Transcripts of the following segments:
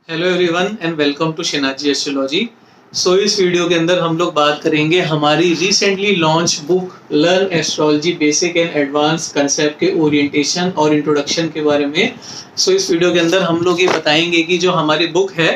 Hello everyone and welcome to Shinaji astrology. So इस video के अंदर हम लोग बात करेंगे हमारी recently launch book learn astrology basic and advance concept के ओरिएंटेशन और इंट्रोडक्शन के बारे में। सो इस वीडियो के अंदर हम लोग ये बताएंगे कि जो हमारी बुक है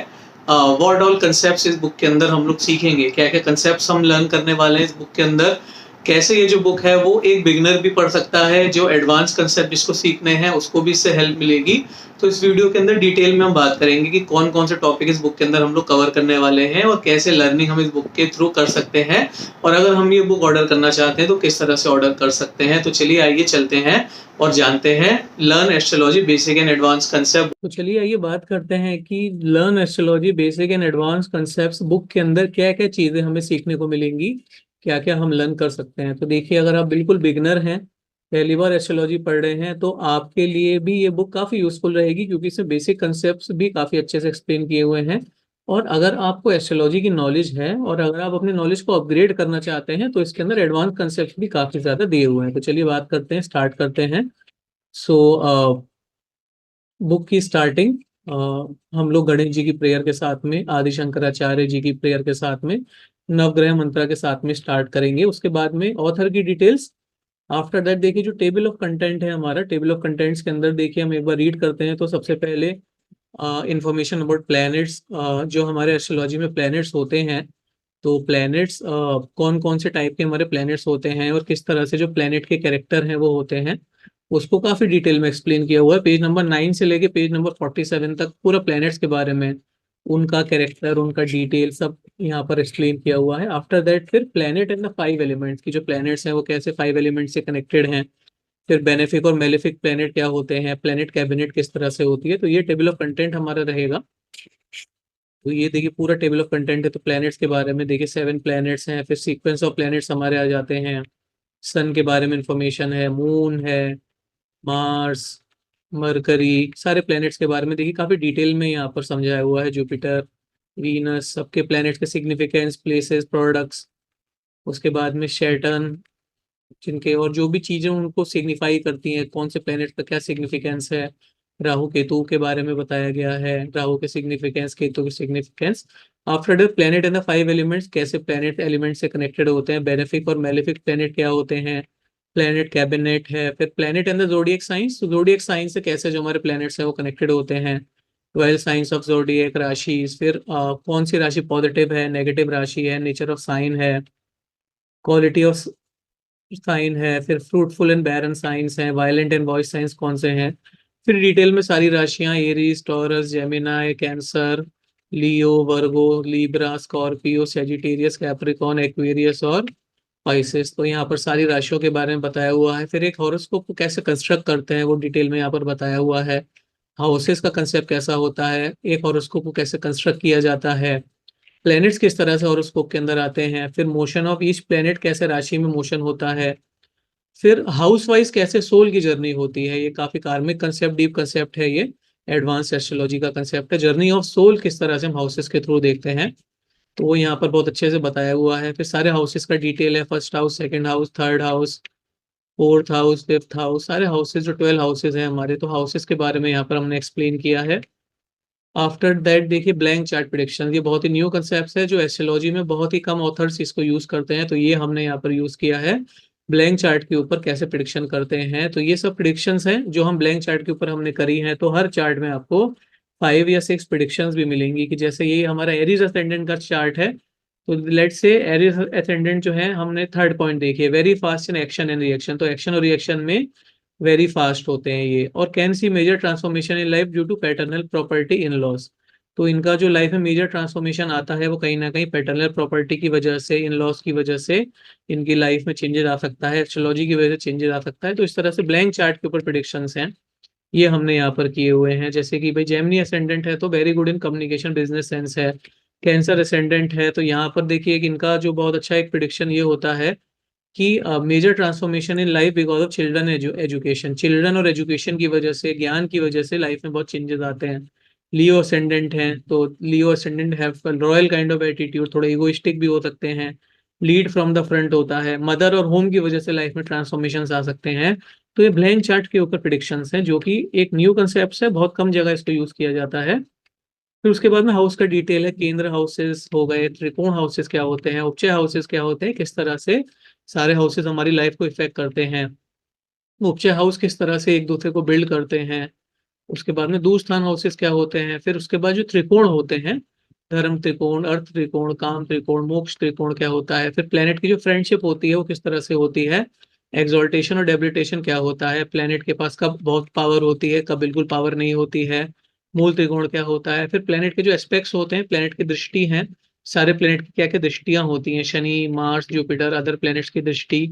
व्हाट ऑल कंसेप्ट्स इस बुक के अंदर हम लोग सीखेंगे, क्या क्या कंसेप्ट्स हम लर्न करने वाले हैं इस बुक के अंदर, कैसे ये जो बुक है वो एक बिगिनर भी पढ़ सकता है, जो एडवांस कंसेप्ट जिसको सीखने हैं उसको भी इससे हेल्प मिलेगी। तो इस वीडियो के अंदर डिटेल में हम बात करेंगे कि कौन कौन से टॉपिक इस बुक के अंदर हम लोग कवर करने वाले हैं और कैसे लर्निंग हम इस बुक के थ्रू कर सकते हैं, और अगर हम ये बुक ऑर्डर करना चाहते हैं तो किस तरह से ऑर्डर कर सकते हैं। तो चलिए आइए चलते हैं और जानते हैं learn astrology basic and advance concept. तो चलिए आइए बात करते हैं कि learn astrology basic and advance concept book के अंदर क्या क्या चीजें हमें सीखने को मिलेंगी, क्या क्या हम लर्न कर सकते हैं। तो देखिए, अगर आप बिल्कुल बिगनर हैं, पहली बार एस्ट्रोलॉजी पढ़ रहे हैं, तो आपके लिए भी ये बुक काफ़ी यूजफुल रहेगी, क्योंकि इसमें बेसिक कंसेप्ट्स भी काफ़ी अच्छे से एक्सप्लेन किए हुए हैं। और अगर आपको एस्ट्रोलॉजी की नॉलेज है और अगर आप अपनी नॉलेज को अपग्रेड करना चाहते हैं, तो इसके अंदर एडवांस कंसेप्ट भी काफ़ी ज़्यादा दिए हुए हैं। तो चलिए बात करते हैं, स्टार्ट करते हैं। सो बुक की स्टार्टिंग हम लोग गणेश जी की प्रेयर के साथ में, आदि शंकराचार्य जी की प्रेयर के साथ में, नवग्रह मंत्र के साथ में स्टार्ट करेंगे। उसके बाद में ऑथर की डिटेल्स। आफ्टर दैट देखिए, जो टेबल ऑफ कंटेंट है हमारा, टेबल ऑफ कंटेंट्स के अंदर देखिए हम एक बार रीड करते हैं। तो सबसे पहले इंफॉर्मेशन अबाउट प्लैनेट्स, जो हमारे एस्ट्रोलॉजी में प्लैनेट्स होते हैं, तो प्लैनेट्स कौन कौन से टाइप के हमारे प्लैनेट्स होते हैं और किस तरह से जो प्लैनेट के कैरेक्टर हैं वो होते हैं, उसको काफी डिटेल में एक्सप्लेन किया हुआ है। पेज नंबर 9 से लेके पेज नंबर 47 तक पूरा प्लैनेट्स के बारे में, उनका कैरेक्टर, उनका डिटेल सब यहाँ पर एक्सप्लेन किया हुआ है। आफ्टर दैट फिर प्लैनेट एंड द 5 एलिमेंट्स की, जो प्लैनेट्स हैं वो कैसे 5 एलिमेंट से कनेक्टेड हैं, फिर बेनिफिक और मेलेफिक प्लैनेट क्या होते हैं, प्लैनेट कैबिनेट किस तरह से होती है। तो ये टेबल ऑफ कंटेंट हमारा रहेगा। तो ये देखिए पूरा टेबल ऑफ कंटेंट है। तो प्लैनेट्स के बारे में देखिए 7 प्लैनेट्स हैं, फिर सीक्वेंस ऑफ प्लैनेट्स हमारे आ जाते हैं, सन के बारे में इंफॉर्मेशन है, मून है, मार्स, मरकरी, सारे प्लैनेट्स के बारे में देखिए काफी डिटेल में यहाँ पर समझाया हुआ है। जुपिटर, वीनस, सबके प्लैनेट्स के सिग्निफिकेंस, प्लेसेस, प्रोडक्ट्स। उसके बाद में सैटर्न, जिनके और जो भी चीजें उनको सिग्निफाई करती हैं, कौन से प्लैनेट का क्या सिग्निफिकेंस है। राहु केतु के बारे में बताया गया है, राहु के सिग्निफिकेंस, केतु के significance. After the planet and the 5 elements, कैसे प्लैनेट एलिमेंट से कनेक्टेड होते हैं, बेनिफिक और मेलेफिक प्लैनेट क्या होते हैं, प्लैनेट कैबिनेट है, फिर प्लैनेट एंड द जोडिएक साइंस, तो जोडिएक साइंस से कैसे जो हमारे प्लैनेट्स हैं वो कनेक्टेड होते हैं। 12 साइंस ऑफ जोडिएक राशि, फिर कौन सी राशि पॉजिटिव है, नेगेटिव राशि है, नेचर ऑफ साइन है, क्वालिटी ऑफ साइन है, फिर फ्रूटफुल एंड बैरन साइंस हैं, वायलेंट एंड वॉइस साइंस कौन से हैं। फिर डिटेल में सारी राशियां, Aries, Taurus, Gemini, Cancer, Leo, Virgo, Libra, Scorpio, Sagittarius, Capricorn, Aquarius और पाइसेस। तो यहाँ पर सारी राशियों के बारे में बताया हुआ है। फिर एक हॉरोस्कोप को कैसे कंस्ट्रक्ट करते हैं वो डिटेल में यहाँ पर बताया हुआ है। हाउसेस का कंसेप्ट कैसा होता है, एक हॉरोस्कोप को कैसे कंस्ट्रक्ट किया जाता है, प्लैनेट्स किस तरह से हॉरोस्कोप के अंदर आते हैं, फिर मोशन ऑफ ईच प्लैनेट, कैसे राशि में मोशन होता है, फिर हाउस वाइज कैसे सोल की जर्नी होती है। ये काफी कार्मिक कंसेप्ट, डीप कंसेप्ट है ये, एडवांस एस्ट्रोलॉजी का कंसेप्ट है। जर्नी ऑफ सोल किस तरह से हम हाउसेस के थ्रू देखते हैं, तो वो यहाँ पर बहुत अच्छे से बताया हुआ है। फिर सारे हाउसेस का डिटेल है, first house, second house, third house, fourth house, fifth house, सारे हाउसेस, जो 12 हाउसेस हैं हमारे, तो हाउसेस के बारे में यहाँ पर हमने एक्सप्लेन किया है। आफ्टर दैट देखिए ब्लैंक चार्ट प्रिडिक्शन, ये बहुत ही न्यू कंसेप्ट है जो एस्ट्रोलॉजी में बहुत ही कम ऑथर्स इसको यूज करते हैं, तो ये हमने यहाँ पर यूज किया है। ब्लैंक चार्ट के ऊपर कैसे प्रिडिक्शन करते हैं, तो ये सब प्रिडिक्शंस हैं जो हम ब्लैंक चार्ट के ऊपर हमने करी हैं। तो हर चार्ट में आपको 5 या 6 प्रिडिक्शंस भी मिलेंगी, कि जैसे ये हमारा एरीज असेंडेंट का चार्ट है, तो लेट्स से एरीज असेंडेंट जो है, हमने थर्ड पॉइंट देखिए, very fast in action and reaction, तो एक्शन और रिएक्शन में वेरी फास्ट होते हैं ये। और can see major transformation in life due to paternal property in laws, तो इनका जो लाइफ में मेजर ट्रांसफॉर्मेशन आता है वो कहीं ना कहीं पैटर्नल प्रॉपर्टी की वजह से, इन लॉस की वजह से इनकी लाइफ में चेंजेस आ सकता है, एस्ट्रोलॉजी की वजह से चेंजेस आ सकता है। तो इस तरह से ब्लैंक चार्ट के ऊपर प्रिडिक्शंस हैं, ये हमने यहाँ पर किए हुए हैं। जैसे कि भाई जेमिनी असेंडेंट है तो very good in communication, business sense है। कैंसर असेंडेंट है तो यहाँ पर देखिए कि इनका जो बहुत अच्छा एक प्रिडिक्शन ये होता है कि major transformation in life because of children education, children और एजुकेशन की वजह से, ज्ञान की वजह से लाइफ में बहुत चेंजेस आते हैं। लियो असेंडेंट हैं तो Leo ascendant have royal kind of attitude, थोड़े इगोइस्टिक भी हो सकते हैं। लीड फ्रॉम द फ्रंट होता है, मदर और होम की वजह से लाइफ में ट्रांसफॉर्मेशन आ सकते हैं। तो ये ब्लैंक चार्ट के ऊपर प्रिडिक्शंस हैं, जो कि एक न्यू कंसेप्ट है, बहुत कम जगह इसको यूज किया जाता है। फिर उसके बाद में हाउस का डिटेल है, केंद्र हाउसेस हो गए, त्रिकोण हाउसेस क्या होते हैं, उपचय हाउसेस क्या होते हैं, किस तरह से सारे हाउसेस हमारी लाइफ को इफेक्ट करते हैं, उपचय हाउस किस तरह से एक दूसरे को बिल्ड करते हैं। उसके बाद में दूरस्थान हाउसेस क्या होते हैं। फिर उसके बाद जो त्रिकोण होते हैं, धर्म त्रिकोण, अर्थ त्रिकोण, काम त्रिकोण, मोक्ष त्रिकोण क्या होता है। फिर प्लेनेट की जो फ्रेंडशिप होती है वो किस तरह से होती है, एक्सॉल्टेशन और डेबिलिटेशन क्या होता है, प्लेनेट के पास कब बहुत पावर होती है, कब बिल्कुल पावर नहीं होती है, मूल त्रिकोण क्या होता है। फिर प्लेनेट के जो एस्पेक्ट्स होते हैं, प्लेनेट की दृष्टि है, सारे प्लेनेट की क्या क्या दृष्टियां होती हैं, Shani, Mars, Jupiter, other planets की दृष्टि।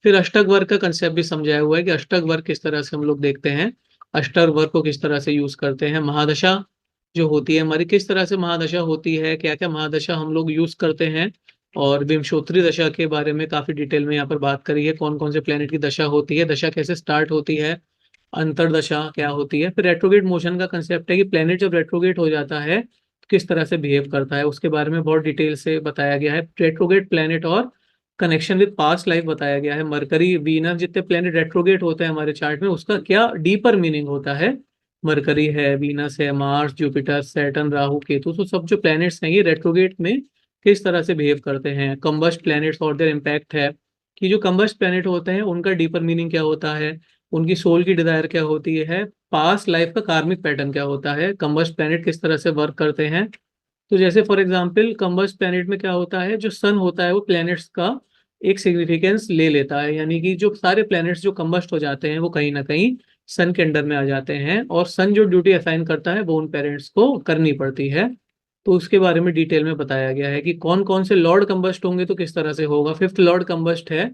फिर अष्टक वर्ग का कंसेप्ट भी समझाया हुआ है कि अष्टक वर्ग किस तरह से हम लोग देखते हैं, अष्टर वर्ग को किस तरह से यूज करते हैं, महादशा जो होती है हमारी किस तरह से महादशा होती है, क्या क्या महादशा हम लोग यूज करते हैं। और विंशोत्तरी दशा के बारे में काफी डिटेल में यहाँ पर बात करी है, कौन कौन से प्लेनेट की दशा होती है, दशा कैसे स्टार्ट होती है, अंतरदशा क्या होती है। फिर रेट्रोगेट मोशन का कंसेप्ट है कि प्लेनेट जब रेट्रोगेट हो जाता है तो किस तरह से बिहेव करता है, उसके बारे में बहुत डिटेल से बताया गया है। रेट्रोगेट प्लेनेट और कनेक्शन विद पास्ट लाइफ बताया गया है। मरकरी, वीनस, जितने प्लेनेट रेट्रोगेट होते हैं हमारे चार्ट में उसका क्या डीपर मीनिंग होता है। मरकरी है, वीनस है, Mars, Jupiter, Saturn, Rahu, Ketu, तो सब जो प्लैनेट्स हैं ये रेट्रोगेट में किस तरह से बिहेव करते हैं। कम्बस्ट प्लैनेट्स और देयर इम्पैक्ट है कि जो कम्बस्ट प्लैनेट होते हैं उनका डीपर मीनिंग क्या होता है, उनकी सोल की डिजायर क्या होती है, पास्ट लाइफ का कार्मिक पैटर्न क्या होता है, कम्बस्ट प्लैनेट किस तरह से वर्क करते हैं। तो जैसे फॉर एग्जांपल कम्बस्ट प्लैनेट में क्या होता है, जो सन होता है वो प्लैनेट्स का एक सिग्निफिकेंस ले लेता है, यानी कि जो सारे प्लैनेट्स जो कम्बस्ट हो जाते हैं वो कहीं ना कहीं सन के अंडर में आ जाते हैं, और सन जो ड्यूटी असाइन करता है वो उन पेरेंट्स को करनी पड़ती है। तो उसके बारे में डिटेल में बताया गया है कि कौन कौन से लॉर्ड कम्बस्ट होंगे तो किस तरह से होगा। फिफ्थ लॉर्ड कम्बस्ट है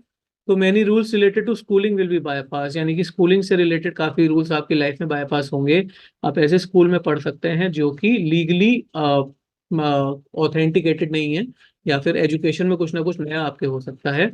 तो many rules related to schooling will be bypass, यानी कि स्कूलिंग से रिलेटेड काफी रूल्स आपकी लाइफ में बायपास होंगे। आप ऐसे स्कूल में पढ़ सकते हैं जो कि लीगली ऑथेंटिकेटेड नहीं है, या फिर एजुकेशन में कुछ ना कुछ नया आपके हो सकता है।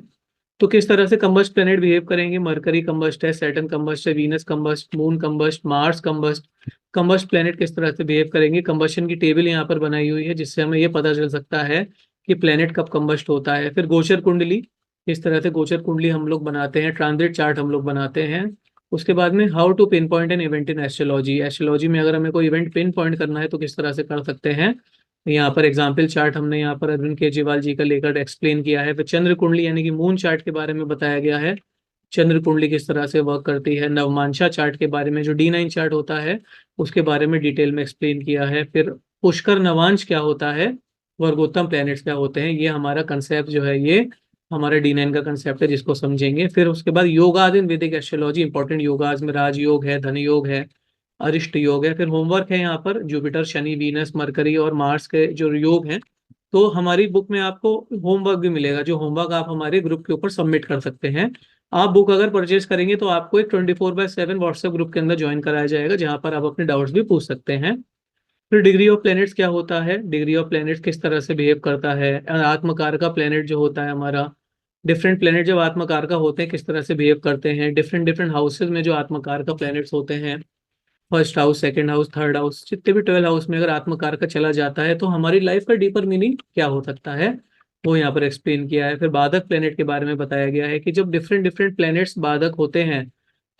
तो किस तरह से कंबस्ट प्लेनेट बिहेव करेंगे, मरकरी कंबस्ट है, सैटर्न कंबस्ट है, Venus combust, moon combust, Mars combust. Combust planet किस तरह से बिहेव करेंगे, कंबस्शन की टेबल यहाँ पर बनाई हुई है जिससे हमें ये पता चल सकता है कि प्लेनेट कब कंबस्ट होता है। फिर गोचर कुंडली, किस तरह से गोचर कुंडली हम लोग बनाते हैं, ट्रांजिट चार्ट हम लोग बनाते हैं। उसके बाद में how to pinpoint an event in astrology, astrology में अगर हमें कोई इवेंट पिन पॉइंट करना है तो किस तरह से कर सकते हैं। यहाँ पर एग्जाम्पल चार्ट हमने यहाँ पर अरविंद केजरीवाल जी का लेकर एक्सप्लेन किया है। फिर चंद्र कुंडली यानी कि मून चार्ट के बारे में बताया गया है, चंद्र कुंडली किस तरह से वर्क करती है। नवमांशा चार्ट के बारे में, जो D9 चार्ट होता है उसके बारे में डिटेल में एक्सप्लेन किया है। फिर पुष्कर नवांश क्या होता है, वर्गोत्तम प्लैनेट्स क्या होते हैं, ये हमारा कंसेप्ट जो है ये हमारे D9 का कंसेप्ट है जिसको समझेंगे। फिर उसके बाद योगाज इन वैदिक एस्ट्रोलॉजी, इंपॉर्टेंट योगाज में राजयोग है, धन योग है, अरिष्ट योग है। फिर होमवर्क है यहाँ पर जुपिटर, शनि, वीनस, मरकरी और मार्स के जो योग हैं। तो हमारी बुक में आपको होमवर्क भी मिलेगा, जो होमवर्क आप हमारे ग्रुप के ऊपर सबमिट कर सकते हैं। आप बुक अगर परचेज करेंगे तो आपको एक 24/7 व्हाट्सएप ग्रुप के अंदर ज्वाइन कराया जाएगा जहां पर आप अपने डाउट्स भी पूछ सकते हैं। फिर डिग्री ऑफ प्लैनेट्स क्या होता है, डिग्री ऑफ प्लैनेट्स किस तरह से बिहेव करता है, आत्मकार का प्लैनेट जो होता है हमारा, डिफरेंट प्लैनेट जब आत्मकार का होते हैं किस तरह से बिहेव करते हैं, डिफरेंट डिफरेंट हाउसेज में जो आत्मकार का प्लैनेट्स होते हैं, first house, second house, third house, जितने भी 12 हाउस में अगर आत्मकार का चला जाता है तो हमारी लाइफ का डीपर मीनिंग क्या हो सकता है वो यहाँ पर एक्सप्लेन किया है। फिर बाधक प्लेनेट के बारे में बताया गया है कि जब डिफरेंट डिफरेंट प्लैनेट्स बाधक होते हैं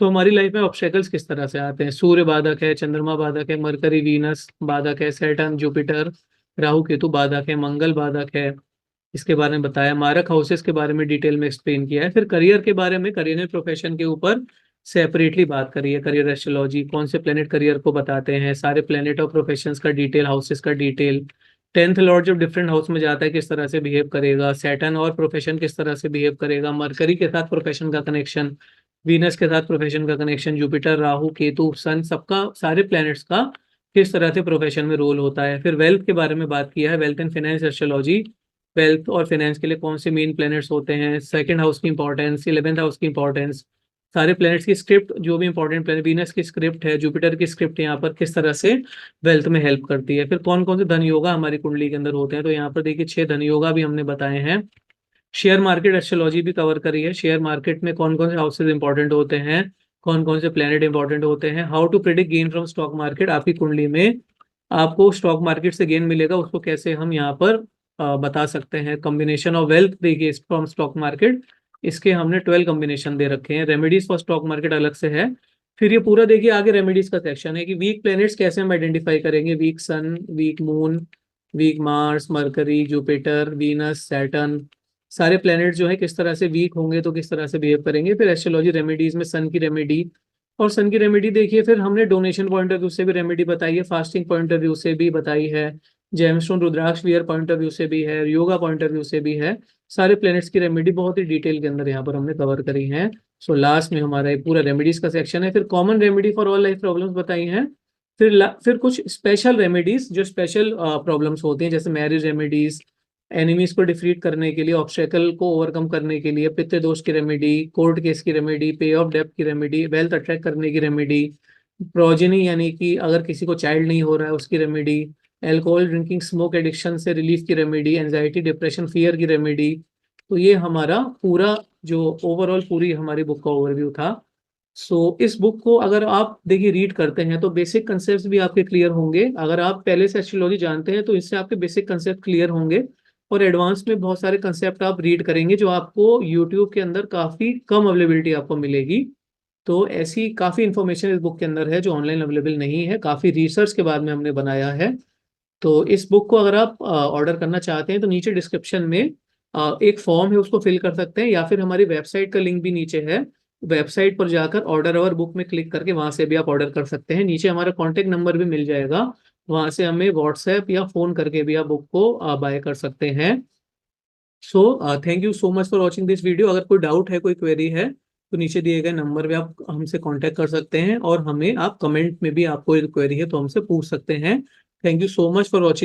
तो हमारी लाइफ में ऑब्स्टेकल्स किस तरह से आते हैं। सूर्य बाधक है, चंद्रमा बाधक है, मरकरी, वीनस बाधक है, सैटर्न, जुपिटर, राहु, केतु बाधक है, मंगल बाधक है। इसके बारे में बताया। मारक हाउसेस के बारे में डिटेल में एक्सप्लेन किया है। फिर करियर के बारे में, करियर एंड प्रोफेशन के ऊपर सेपरेटली बात करी है। करियर एस्ट्रोलॉजी, कौन से प्लेनेट करियर को बताते हैं, सारे प्लेनेट और प्रोफेशंस का डिटेल, हाउसेस का डिटेल। 10th लॉर्ड जब डिफरेंट हाउस में जाता है किस तरह से बिहेव करेगा, सैटर्न और प्रोफेशन किस तरह से बिहेव करेगा, मरकरी के साथ प्रोफेशन का कनेक्शन, वीनस के साथ प्रोफेशन का कनेक्शन, जुपिटर, राहु, केतु, सन, सबका सारे प्लैनेट्स का किस तरह से प्रोफेशन में रोल होता है। फिर वेल्थ के बारे में बात किया है, wealth and finance astrology, wealth और फाइनेंस के लिए कौन से मेन प्लैनेट्स होते हैं, सेकंड हाउस की इंपॉर्टेंस, 11th हाउस की इंपॉर्टेंस, सारे प्लैनेट्स की स्क्रिप्ट, जो भी इंपॉर्टेंट प्लैनेट, वीनस की स्क्रिप्ट है, जुपिटर की स्क्रिप्ट यहाँ पर किस तरह से वेल्थ में हेल्प करती है। फिर कौन कौन से धन योगा हमारी कुंडली के अंदर होते हैं, तो यहाँ पर देखिए 6 धन योगा भी हमने बताए हैं। शेयर मार्केट एस्ट्रोलॉजी भी कवर करी है, शेयर मार्केट में कौन कौन से हाउसेज इंपॉर्टेंट होते हैं, कौन कौन से प्लैनेट इंपॉर्टेंट होते हैं, how to predict gain from stock market, आपकी कुंडली में आपको स्टॉक मार्केट से गेन मिलेगा उसको कैसे हम यहाँ पर बता सकते हैं। कॉम्बिनेशन ऑफ वेल्थ देखिए फ्रॉम स्टॉक मार्केट, इसके हमने 12 कॉम्बिनेशन दे रखे हैं। रेमेडीज फॉर स्टॉक मार्केट अलग से है, फिर ये पूरा देखिए आगे रेमेडीज का सेक्शन है कि वीक प्लैनेट्स कैसे हम आइडेंटिफाई करेंगे, weak sun, weak moon, weak Mars, Mercury, Jupiter, Venus, Saturn, सारे प्लैनेट जो है किस तरह से वीक होंगे तो किस तरह से बिहेव करेंगे। फिर एस्ट्रोलॉजी रेमेडीज में सन की रेमेडी, और सन की रेमेडी देखिए फिर हमने डोनेशन पॉइंट ऑफ व्यू से भी रेमेडी बताई है, फास्टिंग पॉइंट ऑफ व्यू से भी बताई है, gemstone rudraksha wear point of view से भी है, योगा पॉइंट ऑफ व्यू से भी है। सारे प्लैनेट्स की रेमेडी बहुत ही डिटेल के अंदर यहाँ पर हमने कवर करी है। सो लास्ट में हमारा ये पूरा रेमेडीज का सेक्शन है। फिर common remedy for all life problems बताई हैं। फिर कुछ स्पेशल रेमेडीज जो स्पेशल प्रॉब्लम्स होती हैं, जैसे मैरिज रेमेडीज, एनिमीज को डिफीट करने के लिए, ऑब्स्टेकल को ओवरकम करने के लिए, पित्त दोष की रेमेडी, कोर्ट केस की रेमेडी, पे ऑफ डेब्ट की रेमेडी, वेल्थ अट्रैक्ट करने की रेमेडी, प्रोजेनी यानी कि अगर किसी को चाइल्ड नहीं हो रहा है उसकी remedy, alcohol drinking smoke addiction से रिलीफ की रेमेडी, एंजाइटी डिप्रेशन फियर की रेमेडी। तो ये हमारा पूरा जो ओवरऑल पूरी हमारी बुक का ओवरव्यू था। सो इस बुक को अगर आप देखिए रीड करते हैं तो बेसिक कंसेप्ट भी आपके क्लियर होंगे। अगर आप पहले से एस्ट्रोलॉजी जानते हैं तो इससे आपके बेसिक कंसेप्ट क्लियर होंगे, और एडवांस में बहुत सारे कंसेप्ट आप रीड करेंगे जो आपको यूट्यूब के अंदर काफ़ी कम अवेलेबिलिटी आपको मिलेगी। तो ऐसी काफ़ी इंफॉर्मेशन इस बुक के अंदर है जो ऑनलाइन अवेलेबल नहीं है, काफ़ी रिसर्च के बाद में हमने बनाया है। तो इस बुक को अगर आप ऑर्डर करना चाहते हैं तो नीचे डिस्क्रिप्शन में एक फॉर्म है, उसको फिल कर सकते हैं, या फिर हमारी वेबसाइट का लिंक भी नीचे है। वेबसाइट पर जाकर ऑर्डर अवर बुक में क्लिक करके वहां से भी आप ऑर्डर कर सकते हैं। नीचे हमारा कॉन्टेक्ट नंबर भी मिल जाएगा, वहां से हमें व्हाट्सएप या फोन करके भी आप बुक को बाय कर सकते हैं। So thank you so much for watching this video. अगर कोई डाउट है, कोई क्वेरी है, तो नीचे दिए गए नंबर पे आप हमसे कांटेक्ट कर सकते हैं, और हमें आप कमेंट में भी आपको क्वेरी है तो हमसे पूछ सकते हैं। Thank you so much for watching.